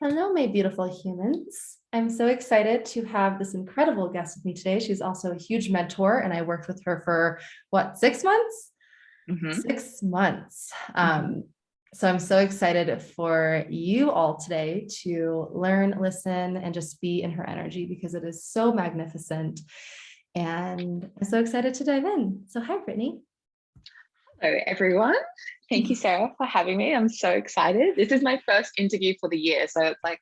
Hello, my beautiful humans. I'm so excited to have this incredible guest with me today. She's also a huge mentor, and I worked with her for what, 6 months? Hmm. 6 months. Hmm. So I'm so excited for you all today to learn, listen, and just be in her energy because it is so magnificent. And I'm so excited to dive in. So, hi, Brittney. Hello, everyone. Thank you, Sarah, for having me. I'm so excited. This is my first interview for the year, so it's like,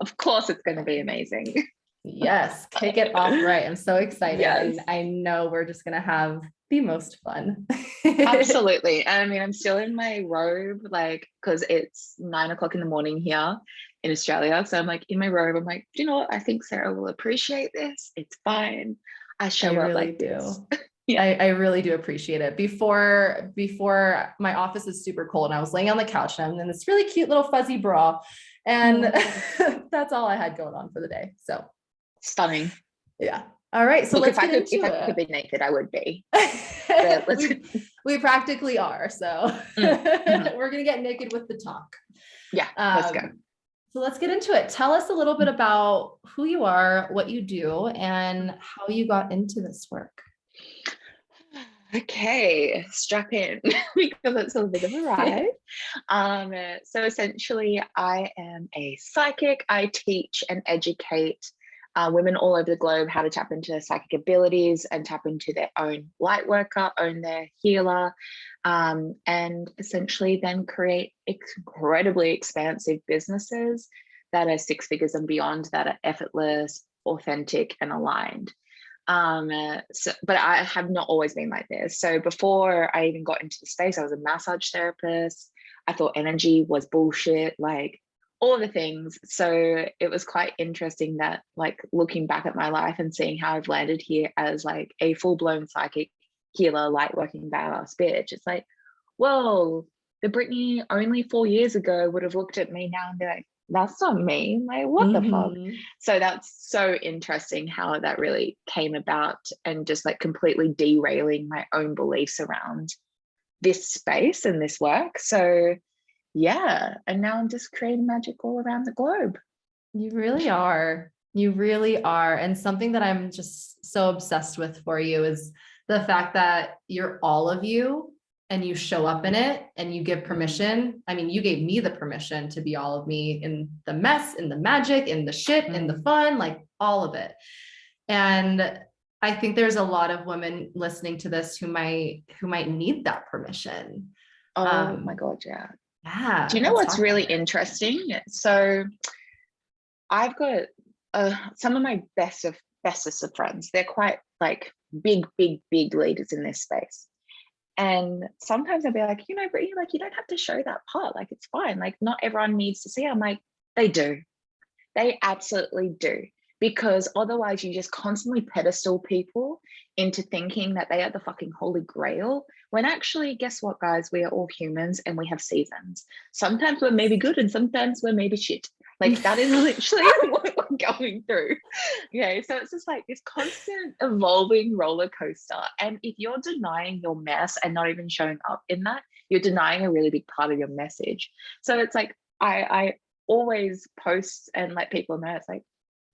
of course, it's going to be amazing. Yes, kick it off right. I'm so excited. Yes, And I know we're just going to have the most fun. absolutely. I mean, I'm still in my robe, like, because it's 9 o'clock in the morning here in Australia. So I'm like in my robe. I'm like, do you know what? I think Sarah will appreciate this. It's fine. I I show up really like this. do. Yeah. I really do appreciate it. Before my office is super cold and I was laying on the couch and I'm in this really cute little fuzzy bra. And Oh, that's all I had going on for the day. So stunning. yeah. All right. So Look, let's if I get could, if into I could be naked, I would be. But it. let's. We practically are. So Mhm. we're gonna get naked with the talk. Yeah, let's go. Um, so let's get into it. Tell us a little bit about who you are, what you do, and how you got into this work. Okay, strap in because it's a bit of a ride. So essentially, I am a psychic. I teach and educate women all over the globe how to tap into their psychic abilities and tap into their own light worker, own their healer, and essentially then create incredibly expansive businesses that are six figures and beyond, that are effortless, authentic, and aligned. But I have not always been like this. So before I even got into the space, I was a massage therapist. I thought energy was bullshit, like all the things. So it was quite interesting that, like, looking back at my life and seeing how I've landed here as like a full-blown psychic healer, light working badass bitch. It's like, whoa, the Brittney only 4 years ago would have looked at me now and be like, that's not me. Like, what the fuck? Mhm. So that's so interesting how that really came about, and just like completely derailing my own beliefs around this space and this work. So yeah, and now I'm just creating magic all around the globe. You really are. You really are. And something that I'm just so obsessed with for you is the fact that you're all of you and you show up in it and you give Mm, permission. I mean, you gave me the permission to be all of me in the mess, in the magic, in the shit, in the mm. fun, like all of it. And I think there's a lot of women listening to this who might need that permission. Oh my Um, God, yeah. Do yeah, you know let's what's talk about really it. interesting? So I've got some of my bestest of friends. They're quite like big leaders in this space. And sometimes I'll be like, Brittany, like, you don't have to show that part. Like, it's fine. Like, not everyone needs to see. I'm like, they do. They absolutely do. Because otherwise, you just constantly pedestal people into thinking that they are the fucking holy grail. When actually, guess what, guys? We are all humans and we have seasons. Sometimes we're maybe good and sometimes we're maybe shit. Like, that is literally what we're going through. Okay. So it's just like this constant evolving roller coaster. And if you're denying your mess and not even showing up in that, you're denying a really big part of your message. So it's like, I always post and let people know, it's like,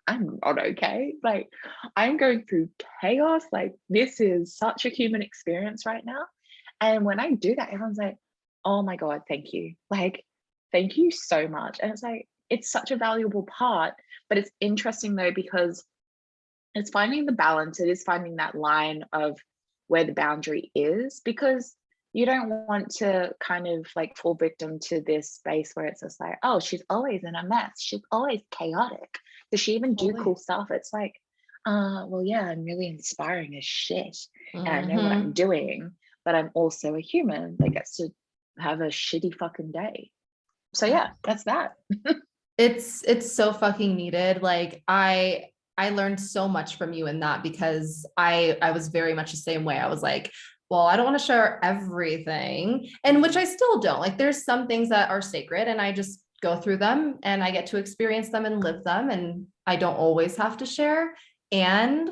I'm not okay. Like, I'm going through chaos. Like, this is such a human experience right now. And when I do that, everyone's like, oh my God, thank you. Like, thank you so much. And it's like, it's such a valuable part. But it's interesting though, because it's finding the balance. It is finding that line of where the boundary is, because you don't want to kind of like fall victim to this space where it's just like, oh, she's always in a mess. She's always chaotic. Does she even do cool Totally. stuff? It's like, well, yeah, I'm really inspiring as shit. And I know what I'm Mhm. doing, but I'm also a human that gets to have a shitty fucking day. So yeah, that's that. It's so fucking needed. Like I learned so much from you in that because I was very much the same way. I was like, well, I don't want to share everything, and which Mm, I still don't. Like there's some things that are sacred and I just go through them and I get to experience them and live them, and I don't always have to share. And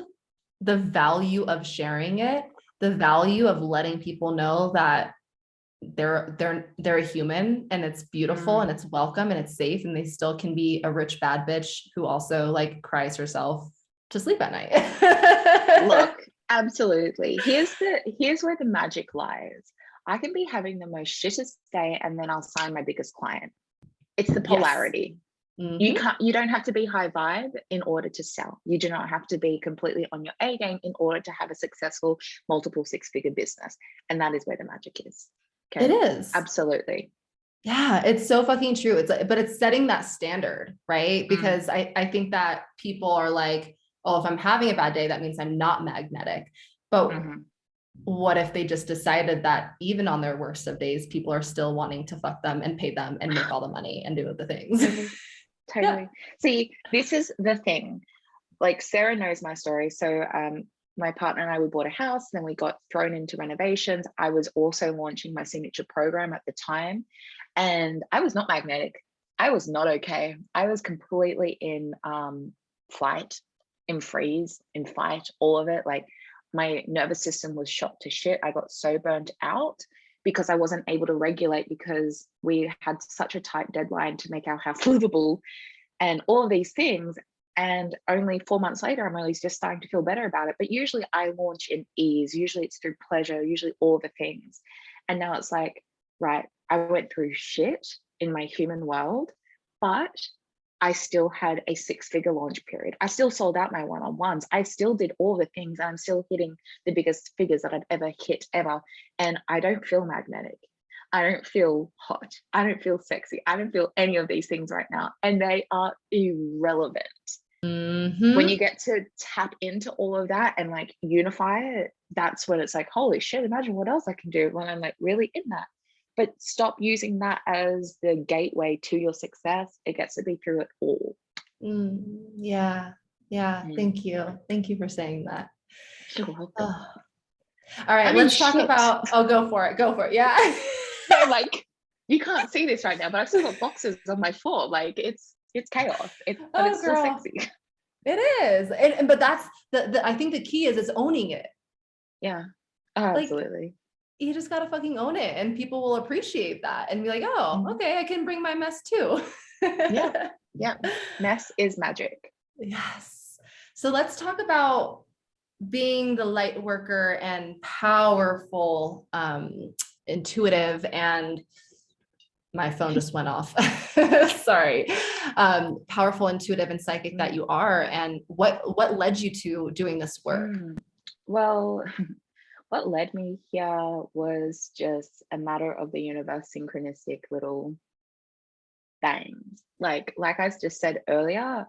the value of sharing it, the value of letting people know that they're a human, and it's beautiful and it's welcome and it's safe, and they still can be a rich bad bitch who also like cries herself to sleep at night. Look, absolutely. Here's where the magic lies. I can be having the most shittest day and then I'll sign my biggest client. It's the polarity. Yes. You don't have to be high vibe in order to sell. You do not have to be completely on your A game in order to have a successful multiple six-figure business. And that is where the magic is. Okay. It is. Absolutely. Yeah, it's so fucking true. It's like, but it's setting that standard, right? Because I think that people are like, oh, if I'm having a bad day, that means I'm not magnetic. But what if they just decided that even on their worst of days, people are still wanting to fuck them and pay them and make all the money and do the things? Totally. Yeah. See, this is the thing. Like, Sarah knows my story. So my partner and I, we bought a house, then we got thrown into renovations. I was also launching my signature program at the time, and I was not magnetic. I was not okay. I was completely in flight, in freeze, in fight, all of it. Like, my nervous system was shot to shit. I got so burnt out because I wasn't able to regulate, because we had such a tight deadline to make our house livable and all of these things. And only 4 months later, I'm really just starting to feel better about it. But usually I launch in ease. Usually it's through pleasure, usually all the things. And now it's like, right, I went through shit in my human world, but I still had a six-figure launch period. I still sold out my one-on-ones. I still did all the things, and I'm still hitting the biggest figures that I've ever hit ever. And I don't feel magnetic. I don't feel hot. I don't feel sexy. I don't feel any of these things right now. And they are irrelevant. When you get to tap into all of that and like unify it, that's when it's like, holy shit, imagine what else I can do when I'm like really in that. But stop using that as the gateway to your success. It gets to be through it all. Yeah. Thank you. Thank you for saying that. You're welcome. All right, let's talk about, go for it. Yeah. No, like, you can't see this right now, but I've still got boxes on my floor. Like, it's chaos. But it's still sexy. It is. But that's I think the key is owning it. Yeah. Absolutely. Like, you just gotta fucking own it, and people will appreciate that and be like, oh, okay, I can bring my mess too. Yeah. Mess is magic. Yes. So let's talk about being the light worker and powerful, intuitive, and my phone just went off. Sorry. Powerful, intuitive, and psychic that you are. And what led you to doing this work? Well, what led me here was just a matter of the universe, synchronistic little bangs. Like I just said earlier,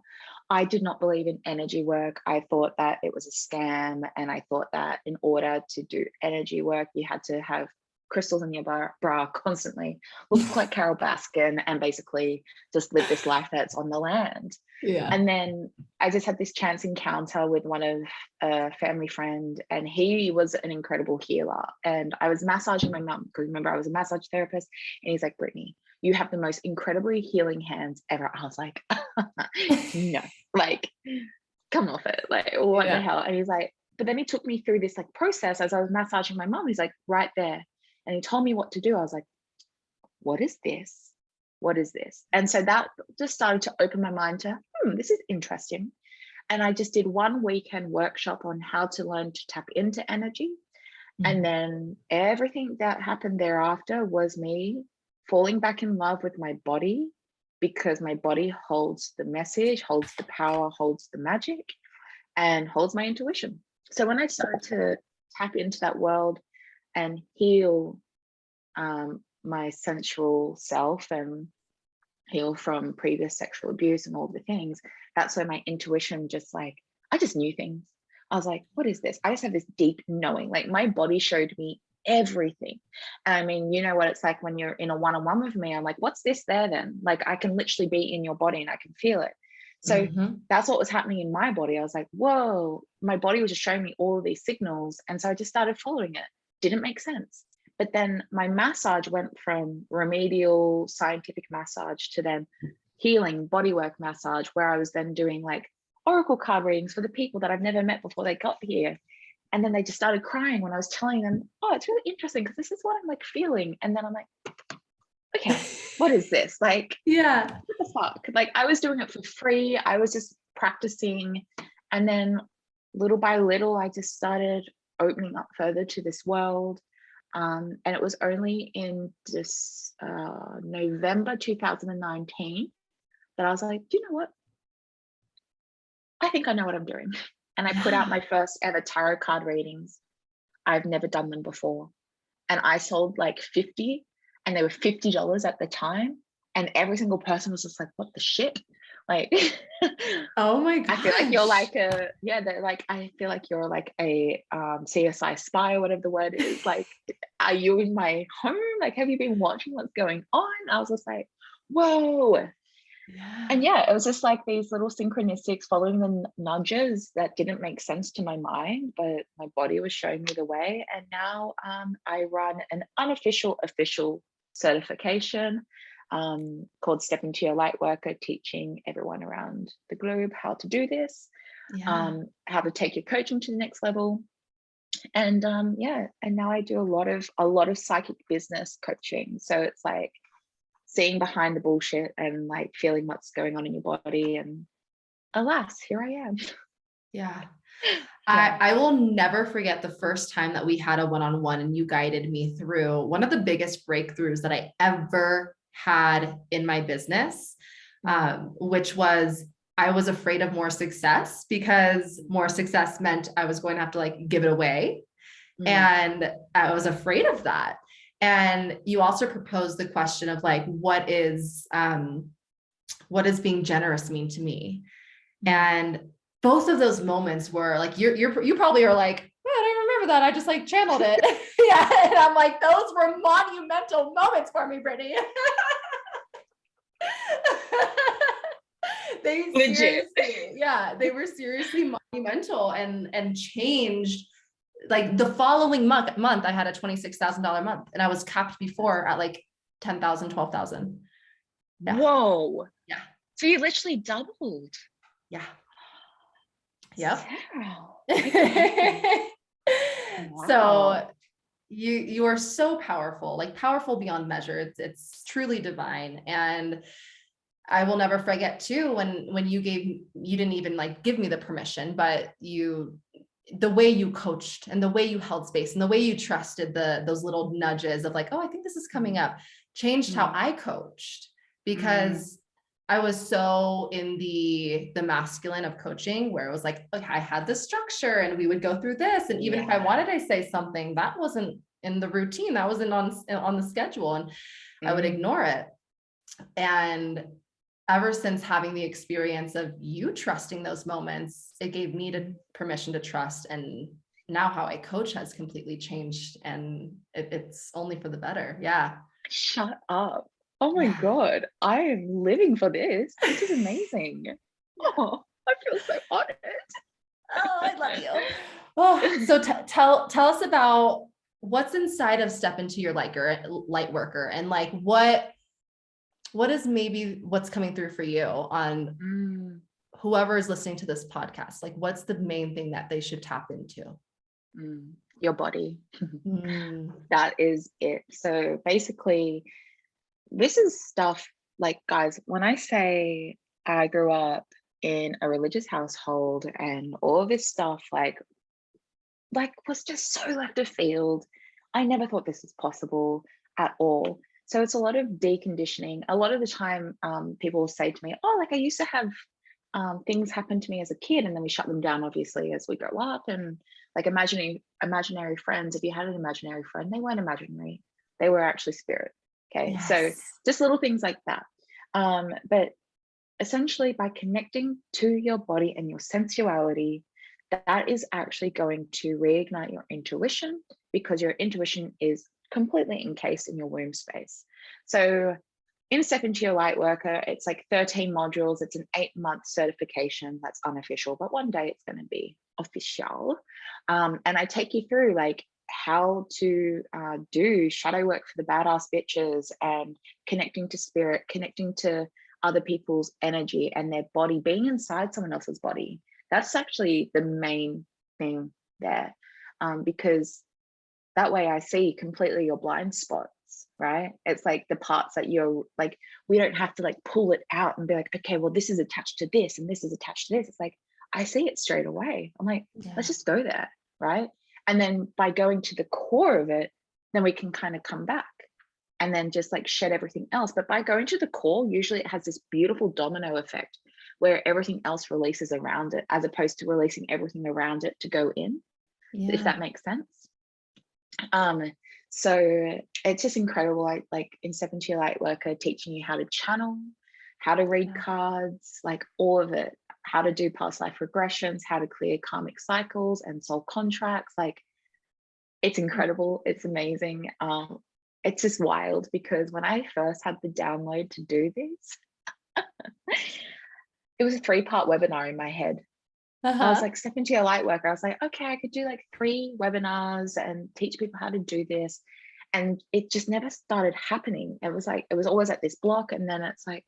I did not believe in energy work. I thought that it was a scam. And I thought that in order to do energy work, you had to have crystals in your bra constantly, look like Carol Baskin, and basically just live this life that's on the land. Yeah. And then I just had this chance encounter with one of a family friend, and he was an incredible healer. And I was massaging my mum, because remember, I was a massage therapist, and he's like, Brittney, you have the most incredibly healing hands ever. I was like, no, like, come off it. Like, what the hell? And he's like, but then he took me through this like process as I was massaging my mum. He's like, right there. And he told me what to do. I was like, what is this? What is this? And so that just started to open my mind to, this is interesting. And I just did one weekend workshop on how to learn to tap into energy. And then everything that happened thereafter was me falling back in love with my body, because my body holds the message, holds the power, holds the magic, and holds my intuition. So when I started to tap into that world and heal my sensual self and heal from previous sexual abuse and all the things, that's where my intuition just like, I just knew things. I was like, what is this? I just have this deep knowing. Like, my body showed me everything. And I mean, you know what it's like when you're in a one-on-one with me. I'm like, what's this there then? Like, I can literally be in your body and I can feel it. So that's what was happening in my body. I was like, whoa, my body was just showing me all of these signals. And so I just started following it. Didn't make sense. But then my massage went from remedial scientific massage to then healing bodywork massage, where I was then doing like oracle card readings for the people that I've never met before they got here. And then they just started crying when I was telling them, oh, it's really interesting because this is what I'm like feeling. And then I'm like, okay, what is this? Like, Yeah. what the fuck? Like, I was doing it for free. I was just practicing. And then little by little, I just started opening up further to this world. And it was only in this November 2019 that I was like, do you know what? I think I know what I'm doing. And I put out my first ever tarot card readings. I've never done them before. And I sold like 50, and they were $50 at the time. And every single person was just like, what the shit? Like, Oh my god. I feel like you're like they're like, I feel like you're like a CSI spy or whatever the word is. Like, are you in my home? Like, have you been watching what's going on? I was just like, whoa. Yeah. And yeah, it was just like these little synchronicities, following the nudges that didn't make sense to my mind, but my body was showing me the way. And now I run an unofficial official certification called Step Into Your Lightworker, teaching everyone around the globe how to do this, how to take your coaching to the next level. And yeah, and now I do a lot of psychic business coaching. So it's like seeing behind the bullshit and like feeling what's going on in your body. And alas, here I am. Yeah. I will never forget the first time that we had a one-on-one and you guided me through one of the biggest breakthroughs that I ever had in my business, which was I was afraid of more success, because more success meant I was going to have to like give it away. And I was afraid of that. And you also proposed the question of like, what does being generous mean to me? And both of those moments were like, you probably are like, oh, I don't remember that. I just like channeled it. Yeah. And I'm like, those were monumental moments for me, Brittney. They were seriously monumental and changed. Like the following month, I had a $26,000 month, and I was capped before at like 10,000, 12,000. Yeah. Whoa. Yeah. So you literally doubled. Yeah. Yep. Wow. So you are so powerful, like powerful beyond measure. It's truly divine. And I will never forget too, when you didn't even like give me the permission, but the way you coached and the way you held space and the way you trusted those little nudges of like, oh, I think this is coming up, changed how I coached, because I was so in the masculine of coaching, where it was like, okay, I had this structure and we would go through this. And even if I wanted to say something that wasn't in the routine, that wasn't on the schedule, and I would ignore it. And ever since having the experience of you trusting those moments, it gave me permission to trust. And now how I coach has completely changed, and it's only for the better. Yeah. Shut up. Oh my God. I am living for this. This is amazing. Oh, I feel so honored. Oh, I love you. Oh, so tell us about what's inside of Step Into Your Lightworker, and like what is maybe what's coming through for you on whoever is listening to this podcast. Like, what's the main thing that they should tap into? Your body. That is it. So basically, this is stuff like, guys, when I say I grew up in a religious household and all of this stuff like was just so left of field, I never thought this was possible at all. So it's a lot of deconditioning. A lot of the time, people will say to me, oh, like I used to have things happen to me as a kid, and then we shut them down, obviously, as we grow up. And like imaginary friends, if you had an imaginary friend, they weren't imaginary. They were actually spirit. Okay. Yes. So just little things like that. But essentially, by connecting to your body and your sensuality, that is actually going to reignite your intuition, because your intuition is completely encased in your womb space. So in Step Into Your Lightworker, it's like 13 modules. It's an 8-month certification that's unofficial, but one day it's going to be official. And I take you through like how to do shadow work for the badass bitches, and connecting to spirit, connecting to other people's energy and their body, being inside someone else's body. That's actually the main thing there. because that way I see completely your blind spots, right? It's like the parts that you're like, we don't have to like pull it out and be like, okay, well, this is attached to this and this is attached to this. It's like, I see it straight away. I'm like, let's just go there, right? And then by going to the core of it, then we can kind of come back and then just like shed everything else. But by going to the core, usually it has this beautiful domino effect where everything else releases around it, as opposed to releasing everything around it to go in, if that makes sense. So it's just incredible. Like in Step Into Your Lightworker, teaching you how to channel, how to read cards, like all of it, how to do past life regressions, how to clear karmic cycles and soul contracts. Like, it's incredible. It's amazing. It's just wild, because when I first had the download to do this, it was a 3-part webinar in my head. I was like, Step Into Your Lightworker. I was like, okay, I could do like 3 webinars and teach people how to do this. And it just never started happening. It was like, it was always at this block. And then it's like,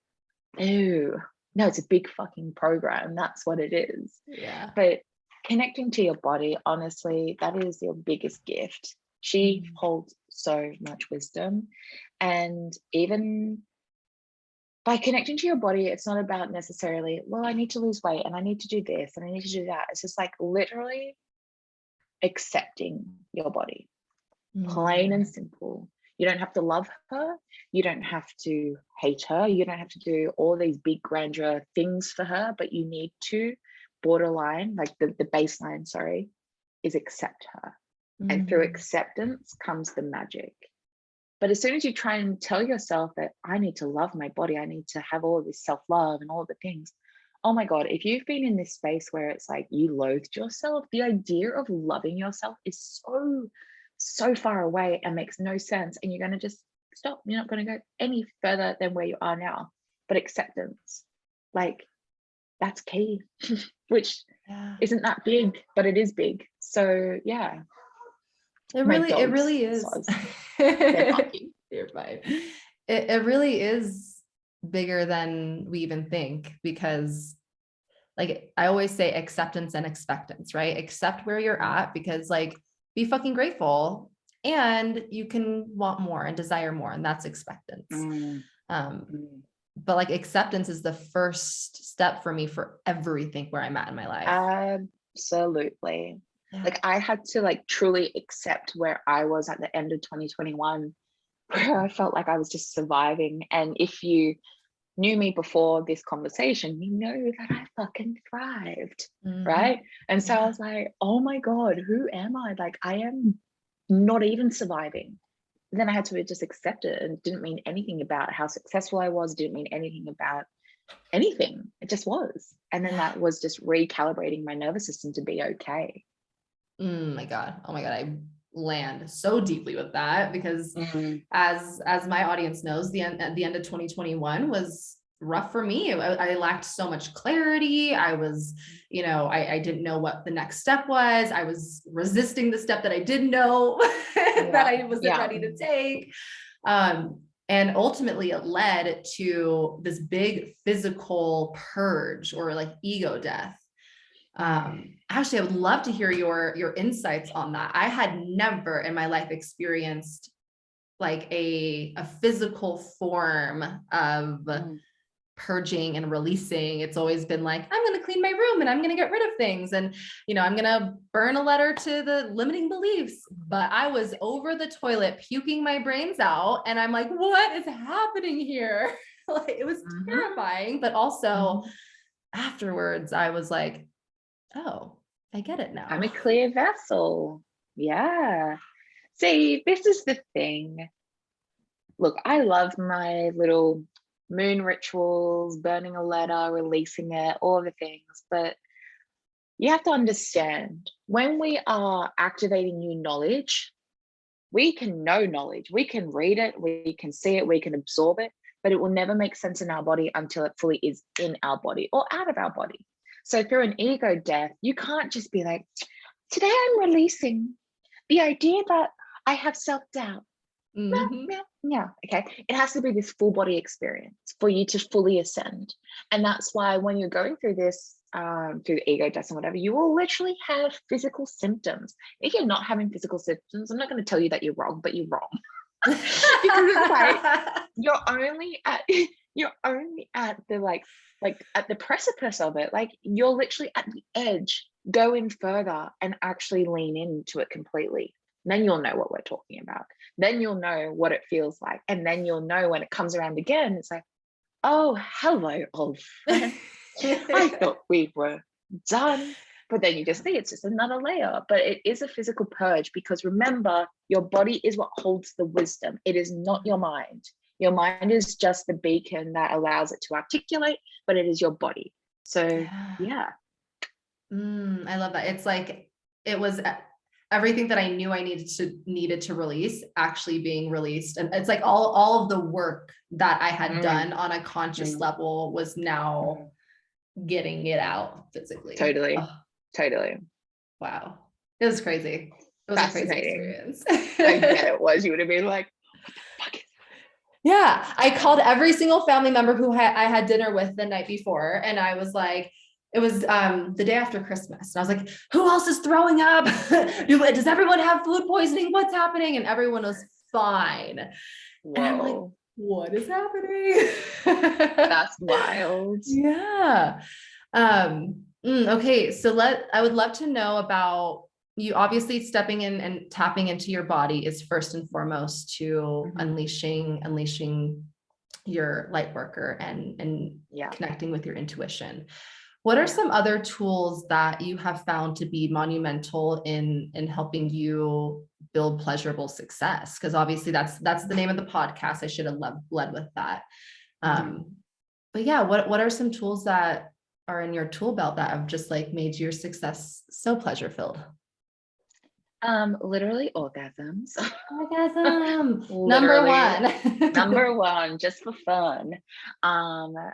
oh, no, it's a big fucking program. That's what it is. Yeah. But connecting to your body, honestly, that is your biggest gift. She holds so much wisdom. And even by connecting to your body, it's not about necessarily, well, I need to lose weight and I need to do this and I need to do that. It's just like literally accepting your body, plain and simple. You don't have to love her. You don't have to hate her. You don't have to do all these big grandeur things for her, but you need to borderline, like the baseline, sorry, is accept her. And through acceptance comes the magic. But as soon as you try and tell yourself that I need to love my body, I need to have all of this self-love and all the things, oh my God, if you've been in this space where it's like you loathed yourself, the idea of loving yourself is so far away and makes no sense. And you're going to just stop. You're not going to go any further than where you are now. But acceptance, like, that's key, which isn't that big, but it is big. So yeah. It really is. You're fine. It really is bigger than we even think, because like I always say, acceptance and expectance, right? Accept where you're at, because like, be fucking grateful, and you can want more and desire more, and that's expectance. But like acceptance is the first step for me for everything where I'm at in my life. Absolutely. Like I had to like truly accept where I was at the end of 2021, where I felt like I was just surviving. And if you knew me before this conversation, you know that I fucking thrived, right? And so I was like, oh my God, who am I? Like, I am not even surviving. And then I had to just accept it, and it didn't mean anything about how successful I was, didn't mean anything about anything. It just was. And then that was just recalibrating my nervous system to be okay. Oh my God, I land so deeply with that, because as my audience knows, at the end of 2021 was rough for me. I lacked so much clarity. I was, I didn't know what the next step was. I was resisting the step that I didn't know that I wasn't ready to take. And ultimately it led to this big physical purge, or like ego death. Actually, I would love to hear your insights on that. I had never in my life experienced like a physical form of purging and releasing. It's always been like, I'm going to clean my room and I'm going to get rid of things. And, I'm going to burn a letter to the limiting beliefs. But I was over the toilet puking my brains out. And I'm like, what is happening here? Like, it was terrifying. But also afterwards, I was like, oh, I get it now. I'm a clear vessel. Yeah. See, this is the thing. Look, I love my little moon rituals, burning a letter, releasing it, all the things. But you have to understand, when we are activating new knowledge, we can know knowledge. We can read it, we can see it, we can absorb it, but it will never make sense in our body until it fully is in our body or out of our body. So through an ego death, you can't just be like, today I'm releasing the idea that I have self-doubt. Yeah, okay. It has to be this full body experience for you to fully ascend. And that's why when you're going through this, through the ego test and whatever, you will literally have physical symptoms. If you're not having physical symptoms, I'm not going to tell you that you're wrong, but you're wrong. Because it's like you're only at the like at the precipice of it. Like you're literally at the edge. Go in further and actually lean into it completely. Then you'll know what we're talking about. Then you'll know what it feels like. And then you'll know when it comes around again, it's like, oh, hello, old friend. I thought we were done. But then you just see it's just another layer. But it is a physical purge, because remember, your body is what holds the wisdom. It is not your mind. Your mind is just the beacon that allows it to articulate, but it is your body. So yeah. I love that. It's like, it was everything that I knew I needed to release actually being released. And it's like all of the work that I had done on a conscious level was now getting it out physically. Totally. Oh, totally. wow. It was crazy. It was a crazy experience. I bet it was. You would have been like, what the fuck is that? Yeah. I called every single family member who I had dinner with the night before. And I was like, it was the day after Christmas. And I was like, who else is throwing up? Does everyone have food poisoning? What's happening? And everyone was fine. Whoa. And I'm like, what is happening? That's wild. Yeah. Okay. So I would love to know about you. Obviously stepping in and tapping into your body is first and foremost to unleashing your light worker and connecting with your intuition. What are some other tools that you have found to be monumental in helping you build pleasurable success? Because obviously that's the name of the podcast. I should have led with that. But yeah, what are some tools that are in your tool belt that have just like made your success so pleasure filled? Literally orgasms. Orgasm. Number one. Number one, just for fun.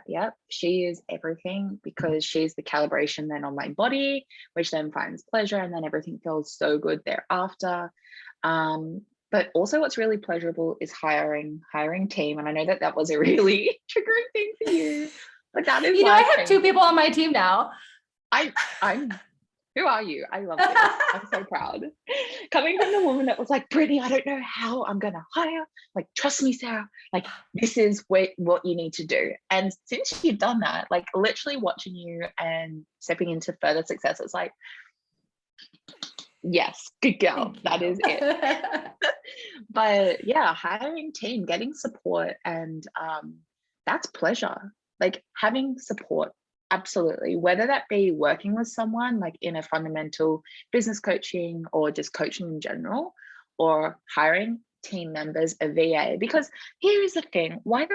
Yep, she is everything, because she's the calibration then on my body, which then finds pleasure, and then everything feels so good thereafter. But also what's really pleasurable is hiring team. And I know that was a really triggering thing for you, but that is, I have 2 people on my team now. I'm who are you? I love this. I'm so proud. Coming from the woman that was like, Brittney, I don't know how I'm going to hire. Like, trust me, Sarah. Like, this is what you need to do. And since you've done that, like literally watching you and stepping into further success, it's like, yes, good girl. That is it. But yeah, hiring team, getting support, and that's pleasure. Like having support. Absolutely. Whether that be working with someone like in a fundamental business coaching or just coaching in general, or hiring team members, a VA, because here is the thing. When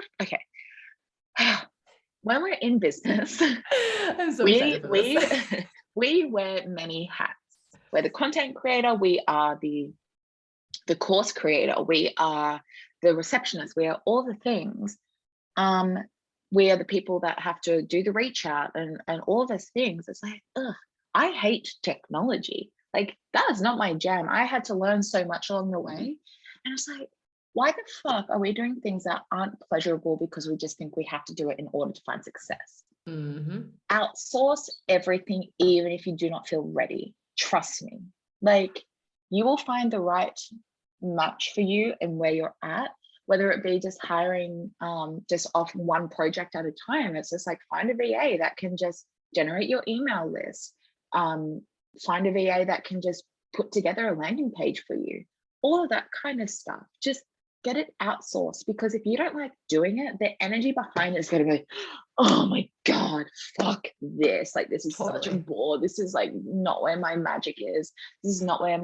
we're in business, I'm so excited for this. we wear many hats. We're the content creator, we are the course creator, we are the receptionist, we are all the things. We are the people that have to do the reach out and all those things. It's like, I hate technology. Like, that is not my jam. I had to learn so much along the way. And it's like, why the fuck are we doing things that aren't pleasurable because we just think we have to do it in order to find success? Outsource everything, even if you do not feel ready. Trust me. Like, you will find the right match for you and where you're at. Whether it be just hiring just off one project at a time. It's just like, find a VA that can just generate your email list. Find a VA that can just put together a landing page for you. All of that kind of stuff. Just get it outsourced, because if you don't like doing it, the energy behind it is going to be, oh my God, fuck this. Like, this is such a bore. This is like not where my magic is. This is not where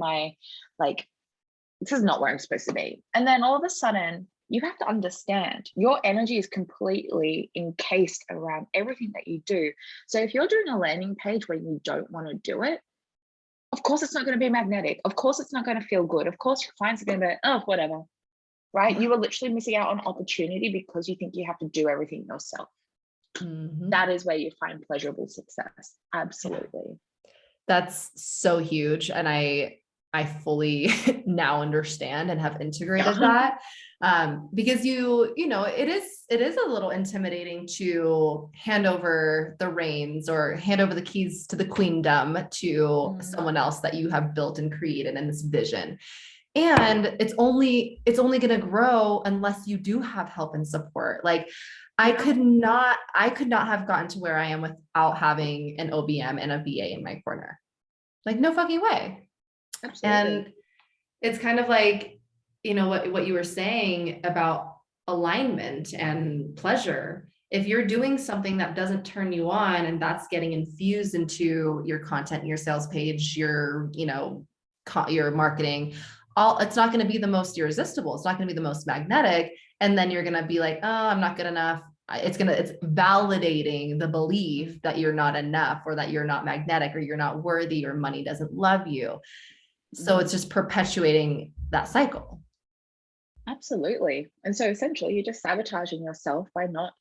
this is not where I'm supposed to be. And then all of a sudden, you have to understand your energy is completely encased around everything that you do. So if you're doing a landing page where you don't want to do it, of course it's not going to be magnetic. Of course it's not going to feel good. Of course your clients are going to be, oh, whatever, right? You are literally missing out on opportunity because you think you have to do everything yourself. That is where you find pleasurable success. Absolutely. That's so huge. And I I fully now understand and have integrated Yeah. that. Because you know, it is a little intimidating to hand over the reins or hand over the keys to the queendom to someone else that you have built and created in this vision. And it's only going to grow unless you do have help and support. Like I could not have gotten to where I am without having an OBM and a VA in my corner. Like no fucking way. Absolutely. And it's kind of like, you know, what you were saying about alignment and pleasure. If you're doing something that doesn't turn you on and that's getting infused into your content, your sales page, your, you know, your marketing, it's not going to be the most irresistible. It's not going to be the most magnetic. And then you're going to be like, oh, I'm not good enough. It's validating the belief that you're not enough or that you're not magnetic or you're not worthy or money doesn't love you. So it's just perpetuating that cycle. Absolutely. And so essentially you're just sabotaging yourself by not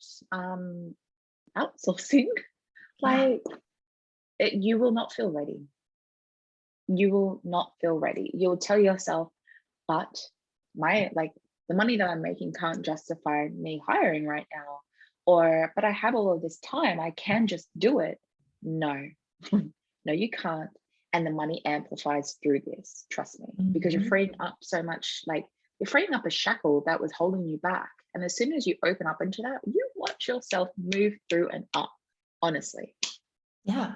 outsourcing. Like you will not feel ready. You will not feel ready. You'll tell yourself, but the money that I'm making can't justify me hiring right now. Or, but I have all of this time, I can just do it. No, no, you can't. And the money amplifies through this, trust me, because you're freeing up so much, like you're freeing up a shackle that was holding you back. And as soon as you open up into that, you watch yourself move through and up, honestly. Yeah.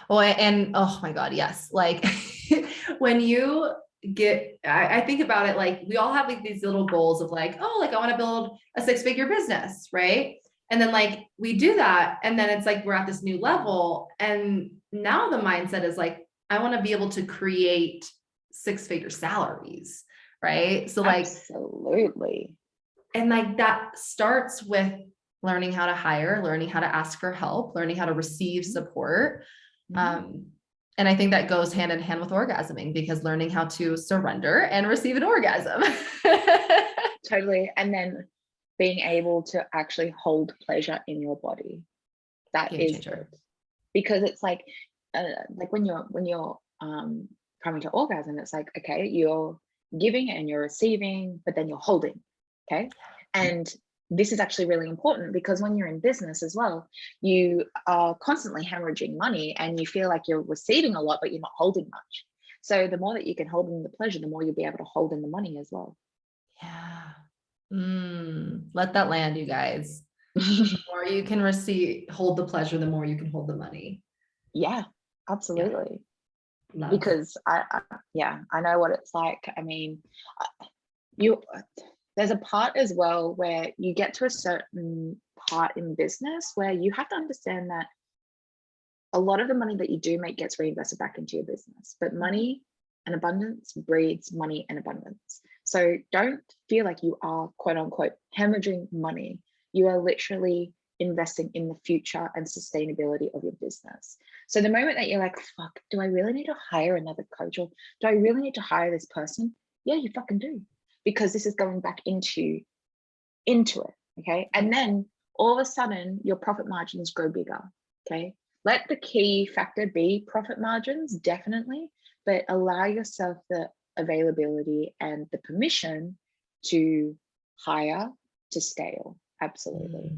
Well, and oh my God, yes. Like when you I think about it, like we all have like these little goals of like, oh, like I want to build a 6-figure business, right? And then like we do that. And then it's like, we're at this new level. And now the mindset is like, I want to be able to create 6-figure salaries, right? So like, absolutely. And like that starts with learning how to hire, learning how to ask for help, learning how to receive support. And I think that goes hand in hand with orgasming, because learning how to surrender and receive an orgasm. Totally. And then being able to actually hold pleasure in your body. That Game is changer. it. Because it's like when you're coming to orgasm, it's like, okay, you're giving and you're receiving, but then you're holding. Okay. And this is actually really important, because when you're in business as well, you are constantly hemorrhaging money and you feel like you're receiving a lot, but you're not holding much. So the more that you can hold in the pleasure, the more you'll be able to hold in the money as well. Yeah. Let that land, you guys. The more you can hold the pleasure, the more you can hold the money. Yeah, absolutely. Yeah. Because I know what it's like. I mean, there's a part as well where you get to a certain part in business where you have to understand that a lot of the money that you do make gets reinvested back into your business, but money and abundance breeds money and abundance. So don't feel like you are quote unquote hemorrhaging money. You are literally investing in the future and sustainability of your business. So the moment that you're like, fuck, do I really need to hire another coach, or do I really need to hire this person? Yeah, you fucking do, because this is going back into it. Okay. And then all of a sudden your profit margins grow bigger. Okay. Let the key factor be profit margins, definitely, but allow yourself the availability and the permission to hire, to scale. Absolutely.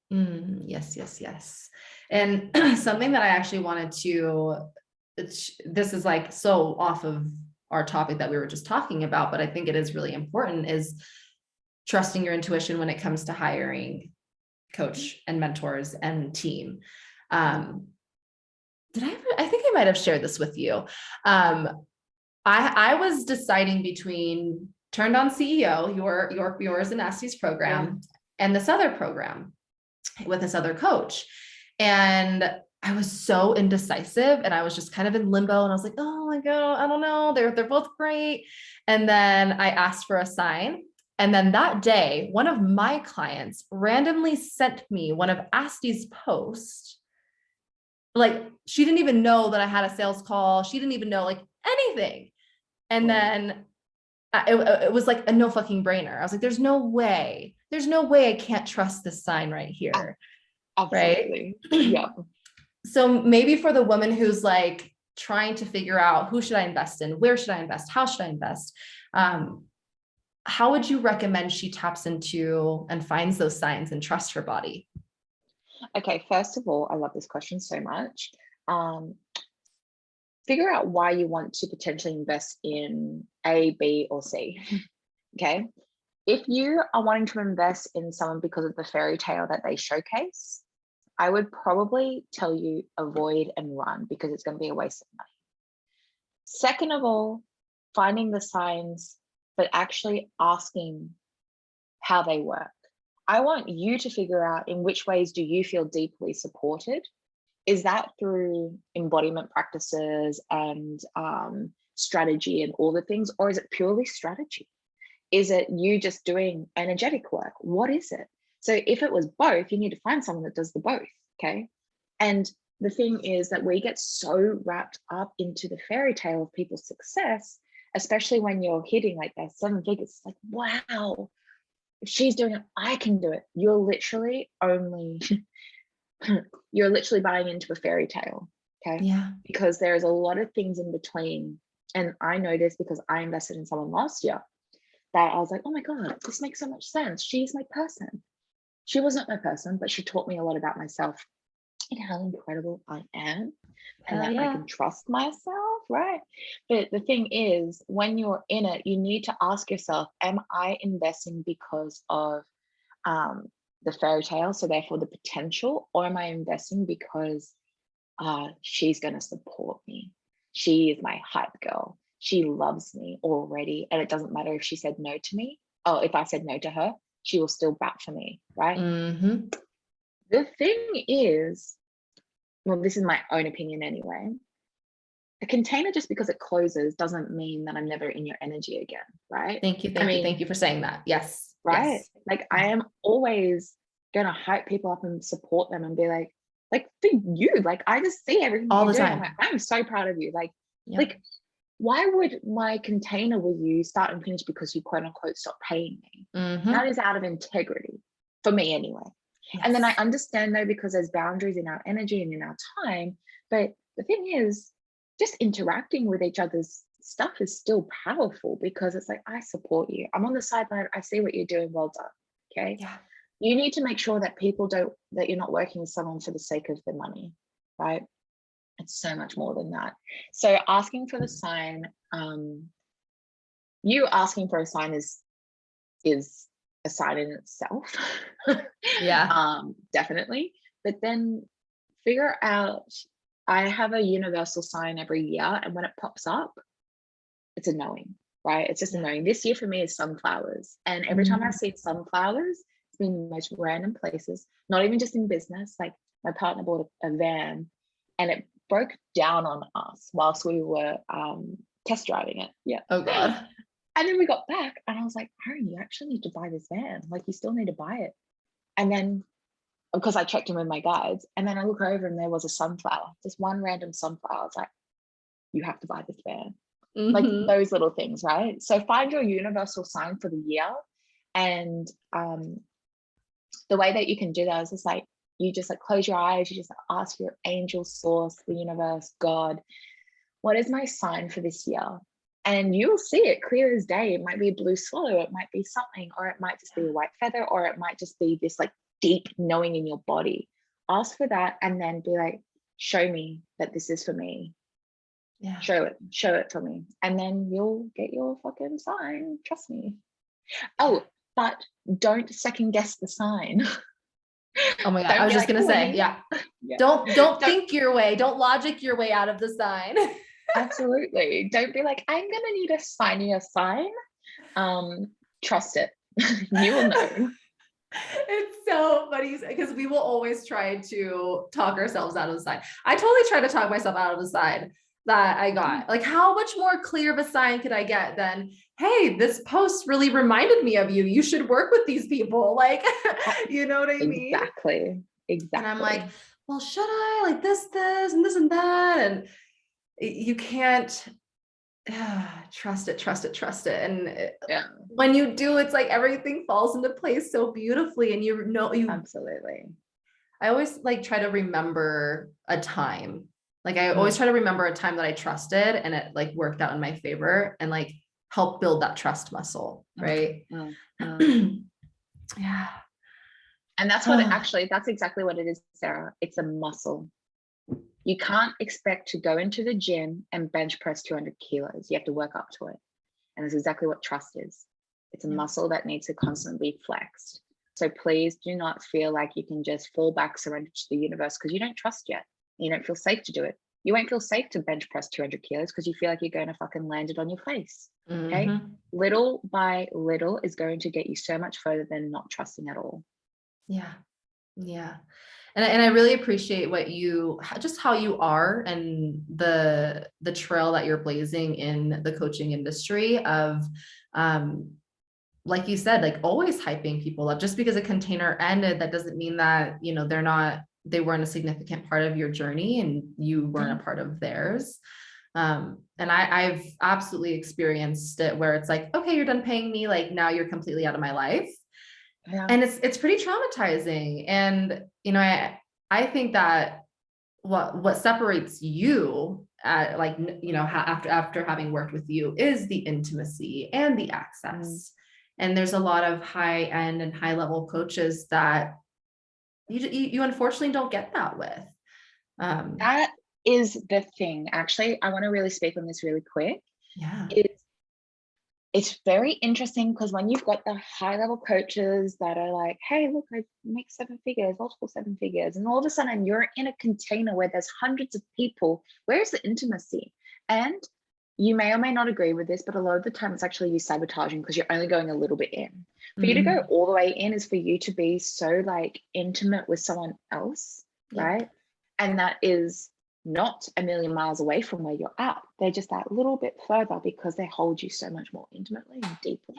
Yes. And something that I actually wanted to, this is like so off of our topic that we were just talking about, but I think it is really important, is trusting your intuition when it comes to hiring coach and mentors and team. I think I might have shared this with you. I was deciding between Turned On CEO, yours and Nasty's program, and this other program with this other coach. And I was so indecisive, and I was just kind of in limbo, and I was like, oh my God, I don't know. They're both great. And then I asked for a sign. And then that day, one of my clients randomly sent me one of Asty's posts. Like, she didn't even know that I had a sales call. She didn't even know like anything. And then it was like a no fucking brainer. I was like, there's no way I can't trust this sign right here. Absolutely. Right. Yeah. So maybe for the woman who's like trying to figure out who should I invest in, where should I invest, how should I invest, how would you recommend she taps into and finds those signs and trusts her body? Okay, first of all, I love this question so much. Figure out why you want to potentially invest in A, B, or C. Okay. If you are wanting to invest in someone because of the fairy tale that they showcase, I would probably tell you avoid and run, because it's going to be a waste of money. Second of all, finding the signs, but actually asking how they work. I want you to figure out in which ways do you feel deeply supported. Is that through embodiment practices and strategy and all the things, or is it purely strategy? Is it you just doing energetic work? What is it? So if it was both, you need to find someone that does the both, okay? And the thing is that we get so wrapped up into the fairy tale of people's success, especially when you're hitting like that 7 figures. It's like, wow, if she's doing it, I can do it. You're literally buying into a fairy tale, okay? Yeah. Because there's a lot of things in between. And I know this because I invested in someone last year that I was like, oh my God, this makes so much sense. She's my person. She wasn't my person, but she taught me a lot about myself and how incredible I am, and that I can trust myself, right? But the thing is, when you're in it, you need to ask yourself, am I investing because of the fairy tale, so therefore the potential, or am I investing because she's going to support me? She is my hype girl. She loves me already, and it doesn't matter if she said no to me. Oh, if I said no to her, she will still bat for me, right? Mm-hmm. The thing is, well, this is my own opinion anyway, a container, just because it closes doesn't mean that I'm never in your energy again, right? Thank you. Thank you for saying that. Yes. Right. Yes. Like, I am always gonna hype people up and support them and be like for you, like, I just see everything All you're the doing. time. I'm like, I'm so proud of you. Yep. Like, why would my container with you start and finish because you quote unquote stop paying me? Mm-hmm. That is out of integrity for me anyway. Yes. And then I understand though, because there's boundaries in our energy and in our time. But the thing is, just interacting with each other's stuff is still powerful, because it's like, I support you. I'm on the sideline. I see what you're doing. Well done. Okay. Yeah. You need to make sure that that you're not working with someone for the sake of the money, right? It's so much more than that. So asking for the sign, you asking for a sign is a sign in itself. Yeah. Definitely. But then figure out, I have a universal sign every year, and when it pops up, it's a knowing, right? It's just a knowing. This year for me is sunflowers. And every time I've seen sunflowers, it's been in the most random places, not even just in business. Like, my partner bought a van and it broke down on us whilst we were test driving it. Yeah. Oh God. And then we got back and I was like, Aaron, you actually need to buy this van. Like, you still need to buy it. And then, because I checked in with my guides, and then I look over and there was a sunflower, just one random sunflower. I was like, you have to buy this van. Mm-hmm. Like, those little things, right? So find your universal sign for the year. And the way that you can do that is just like, you just like close your eyes, you just ask your angel source, the universe, God, what is my sign for this year? And you'll see it clear as day. It might be a blue swallow, it might be something, or it might just be a white feather, or it might just be this like deep knowing in your body. Ask for that, and then be like, show me that this is for me. Yeah. Show it for me. And then you'll get your fucking sign. Trust me. Oh, but don't second guess the sign. Oh my God. I was just going to say, yeah. Don't think your way. Don't logic your way out of the sign. Absolutely. Don't be like, I'm going to need a sign. Trust it. You will know. It's so funny because we will always try to talk ourselves out of the sign. I totally try to talk myself out of the sign that I got. Like, how much more clear of a sign could I get than, hey, this post really reminded me of you. You should work with these people. Like, you know what I mean? Exactly. And I'm like, well, should I? Like this, and this and that. And you can't trust it. And when you do, it's like everything falls into place so beautifully. And you absolutely. I always like try to remember a time. Like I always try to remember a time that I trusted and it like worked out in my favor and like help build that trust muscle, right? Yeah. And that's what that's exactly what it is, Sarah. It's a muscle. You can't expect to go into the gym and bench press 200 kilos. You have to work up to it. And that's exactly what trust is. It's a muscle that needs to constantly be flexed. So please do not feel like you can just fall back, surrender to the universe because you don't trust yet. You don't feel safe to do it. You won't feel safe to bench press 200 kilos because you feel like you're going to fucking land it on your face. Okay. Little by little is going to get you so much further than not trusting at all. Yeah. Yeah. And I really appreciate what just how you are and the trail that you're blazing in the coaching industry of, like you said, like always hyping people up. Just because a container ended, that doesn't mean that, you know, they weren't a significant part of your journey and you weren't a part of theirs. And I've absolutely experienced it where it's like, okay, you're done paying me. Like now you're completely out of my life. Yeah. And it's pretty traumatizing. And, you know, I think that what separates you like, you know, after having worked with you is the intimacy and the access. And there's a lot of high end and high level coaches that you unfortunately don't get that with. That is the thing. Actually, I want to really speak on this really quick. Yeah. It's very interesting because when you've got the high level coaches that are like, hey, look, I make 7 figures, multiple 7 figures. And all of a sudden you're in a container where there's hundreds of people. Where's the intimacy? And you may or may not agree with this, but a lot of the time it's actually you sabotaging because you're only going a little bit in. For you to go all the way in is for you to be so like intimate with someone else, right? And that is not a million miles away from where you're at. They're just that little bit further because they hold you so much more intimately and deeply.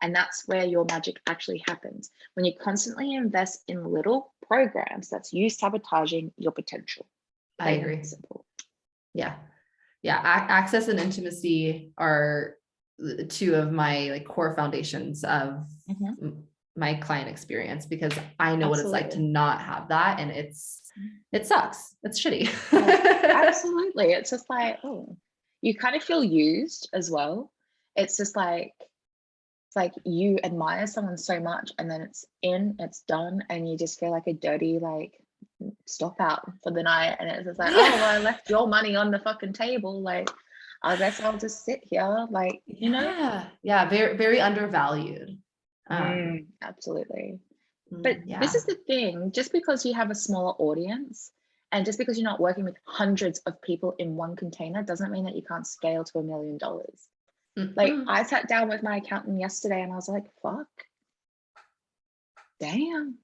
And that's where your magic actually happens. When you constantly invest in little programs, that's you sabotaging your potential. I agree. Simple. Yeah. Access and intimacy are 2 of my like core foundations of my client experience, because I know what it's like to not have that. And it sucks. It's shitty. Absolutely. It's just like, oh, you kind of feel used as well. It's just like, it's like you admire someone so much and then it's done and you just feel like a dirty, like stop out for the night. And it's just like, oh, well, I left your money on the fucking table. Like, I guess I'll just sit here. Like, you know? Yeah. Very, very undervalued. Absolutely. But this is the thing, just because you have a smaller audience and just because you're not working with hundreds of people in one container doesn't mean that you can't scale to $1 million. Like I sat down with my accountant yesterday and I was like, fuck, damn.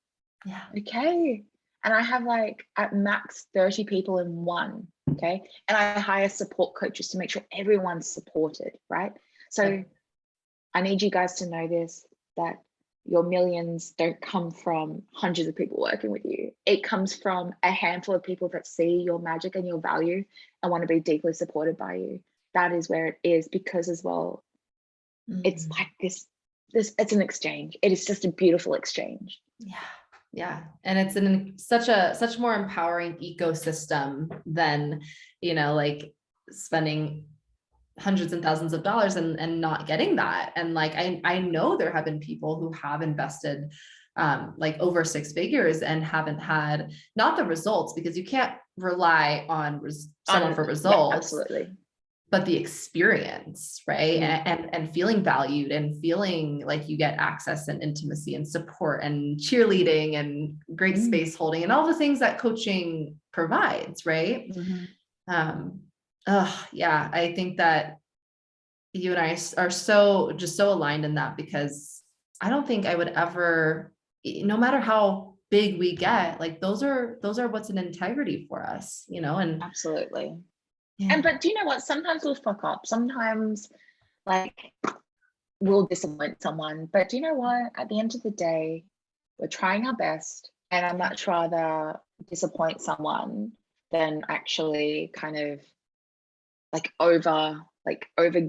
Yeah. Okay. And I have like at max 30 people in one. Okay. And I hire support coaches to make sure everyone's supported. Right. So I need you guys to know this, that your millions don't come from hundreds of people working with you. It comes from a handful of people that see your magic and your value and want to be deeply supported by you. That is where it is, because as well, it's like this, it's an exchange. It is just a beautiful exchange. Yeah. And it's such more empowering ecosystem than, you know, like spending hundreds and thousands of dollars and not getting that. And like, I know there have been people who have invested like over 6 figures and haven't had not the results, because you can't rely on someone for results. Yeah, absolutely. But the experience, right? And feeling valued and feeling like you get access and intimacy and support and cheerleading and great space holding and all the things that coaching provides, right? Yeah, I think that you and I are so aligned in that, because I don't think I would ever, no matter how big we get, like those are what's an integrity for us, you know? And absolutely. And but do you know what? Sometimes we'll fuck up. Sometimes like we'll disappoint someone. But do you know what? At the end of the day, we're trying our best. And I'd much rather disappoint someone than actually kind of like over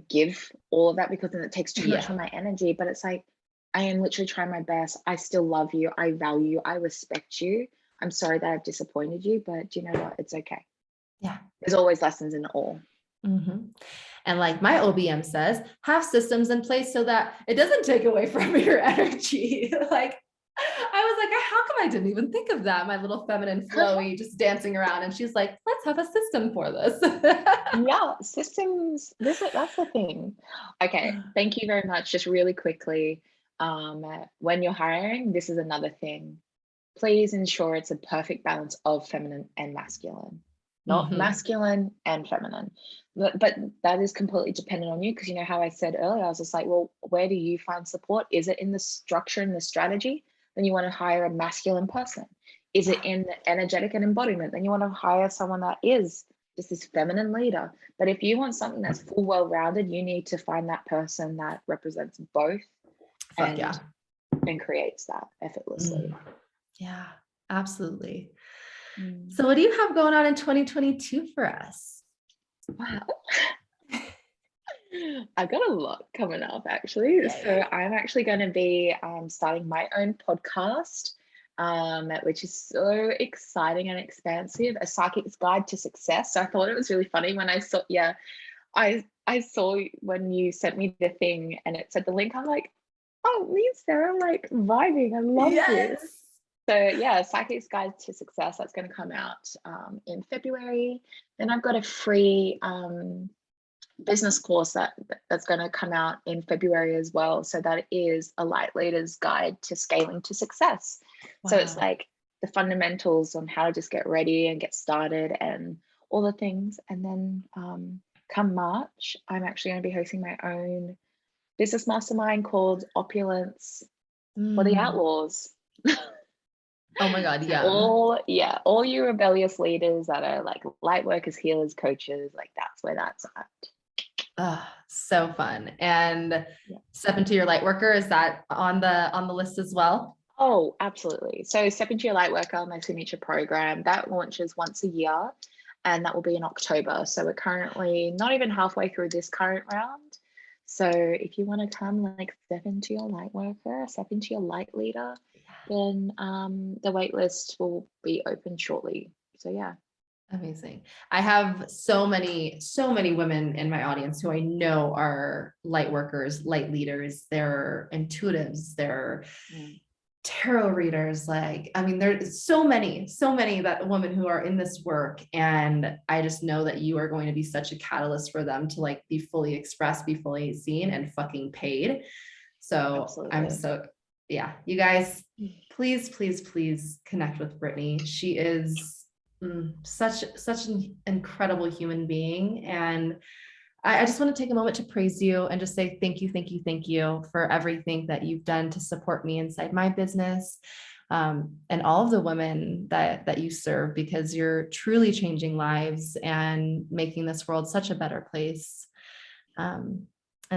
give all of that, because then it takes too much from my energy. But it's like, I am literally trying my best. I still love you. I value you. I respect you. I'm sorry that I've disappointed you, but do you know what? It's okay. Yeah. There's always lessons in all. Mm-hmm. And like my OBM says, have systems in place so that it doesn't take away from your energy. Like, I was like, how come I didn't even think of that? My little feminine flowy just dancing around. And she's like, let's have a system for this. Yeah, systems, that's the thing. Okay, thank you very much. Just really quickly, when you're hiring, this is another thing. Please ensure it's a perfect balance of feminine and masculine, not masculine and feminine. But that is completely dependent on you, because you know how I said earlier, I was just like, well, where do you find support? Is it in the structure and the strategy? Then you want to hire a masculine person. Is it in the energetic and embodiment? Then you want to hire someone that is just this feminine leader. But if you want something that's full well-rounded, you need to find that person that represents both and creates that effortlessly. Yeah, absolutely. So what do you have going on in 2022 for us? Wow. I've got a lot coming up, actually. Yay. So I'm actually going to be starting my own podcast, which is so exciting and expansive, A Psychic's Guide to Success. So I thought it was really funny when I saw, I saw when you sent me the thing and it said the link. I'm like, oh, me and Sarah are like vibing. I love this. So yeah, Psychic's Guide to Success, that's going to come out in February. Then I've got a free business course that's going to come out in February as well. So that is a Light Leader's Guide to Scaling to Success. Wow. So it's like the fundamentals on how to just get ready and get started and all the things. And then come March, I'm actually going to be hosting my own business mastermind called Opulence for the Outlaws. Oh my God, yeah. All you rebellious leaders that are like light workers, healers, coaches, like that's where that's at. So fun. And Step Into Your Lightworker, is that on the list as well? Oh, absolutely. So Step Into Your Lightworker, my signature program, that launches once a year, and that will be in October. So we're currently not even halfway through this current round. So if you want to come, like, step into your light worker, step into your light leader, then the wait list will be open shortly. So yeah. Amazing. I have so many women in my audience who I know are light workers, light leaders, they're intuitives, they're tarot readers. Like, I mean, there's so many that women who are in this work. And I just know that you are going to be such a catalyst for them to like be fully expressed, be fully seen and fucking paid. So absolutely. I'm so, yeah, you guys, please connect with Brittney. She is such an incredible human being. And I just want to take a moment to praise you and just say thank you for everything that you've done to support me inside my business, and all of the women that you serve, because you're truly changing lives and making this world such a better place. And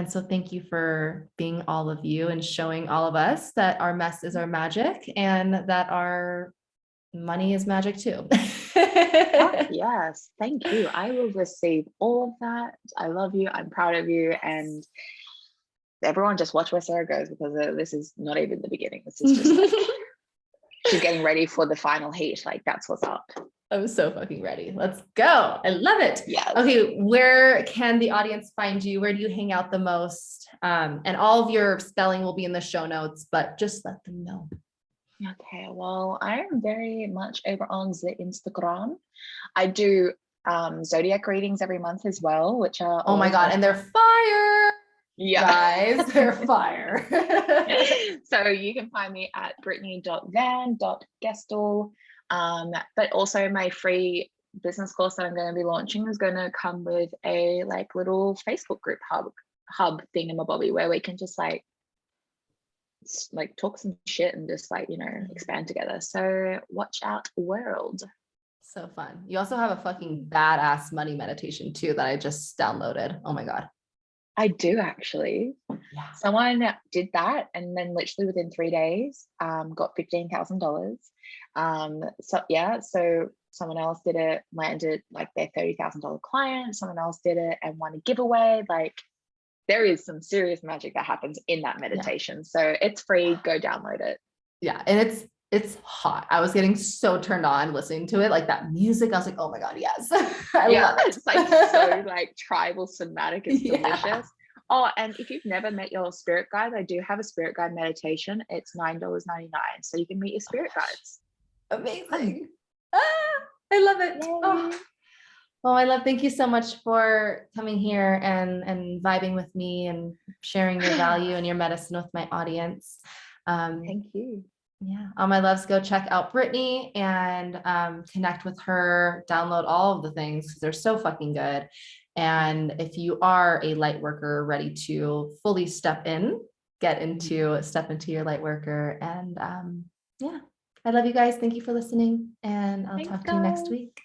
so thank you for being all of you and showing all of us that our mess is our magic and that our money is magic too. Yes, thank you. I will receive all of that. I love you. I'm proud of you. And everyone just watch where Sarah goes, because this is not even the beginning. This is just like, she's getting ready for the final heat. Like, that's what's up. I'm so fucking ready. Let's go. I love it. Yes. Okay. Where can the audience find you? Where do you hang out the most? And all of your spelling will be in the show notes, but just let them know. Okay, well, I am very much over on the Instagram. I do zodiac readings every month as well, which are, oh my God, and they're fire. Yeah, guys, they're fire. So you can find me at brittney.van.gestel. But also my free business course that I'm going to be launching is going to come with a like little Facebook group hub thingamabobby, where we can just like talk some shit and just like, you know, expand together. So watch out, world. So fun. You also have a fucking badass money meditation too that I just downloaded. Oh my God. I do actually. Yeah. Someone did that and then literally within 3 days got $15,000. So yeah, so someone else did it, landed like their $30,000 client, someone else did it and won a giveaway. Like, there is some serious magic that happens in that meditation. Yeah. So it's free, go download it. Yeah. And It's hot. I was getting so turned on listening to it, like that music. I was like, oh my God, yes. I love it. It's like so like tribal somatic. It's Yeah. delicious. Oh, and if you've never met your spirit guide, I do have a spirit guide meditation. It's $9.99. So you can meet your spirit guides. Amazing. I love it. Oh. Well, my love, thank you so much for coming here and vibing with me and sharing your value and your medicine with my audience. Thank you. Yeah, all my loves, go check out Brittney and connect with her, download all of the things because they're so fucking good. And if you are a light worker ready to fully step into your light worker. And yeah, I love you guys. Thank you for listening, and I'll talk to you next week.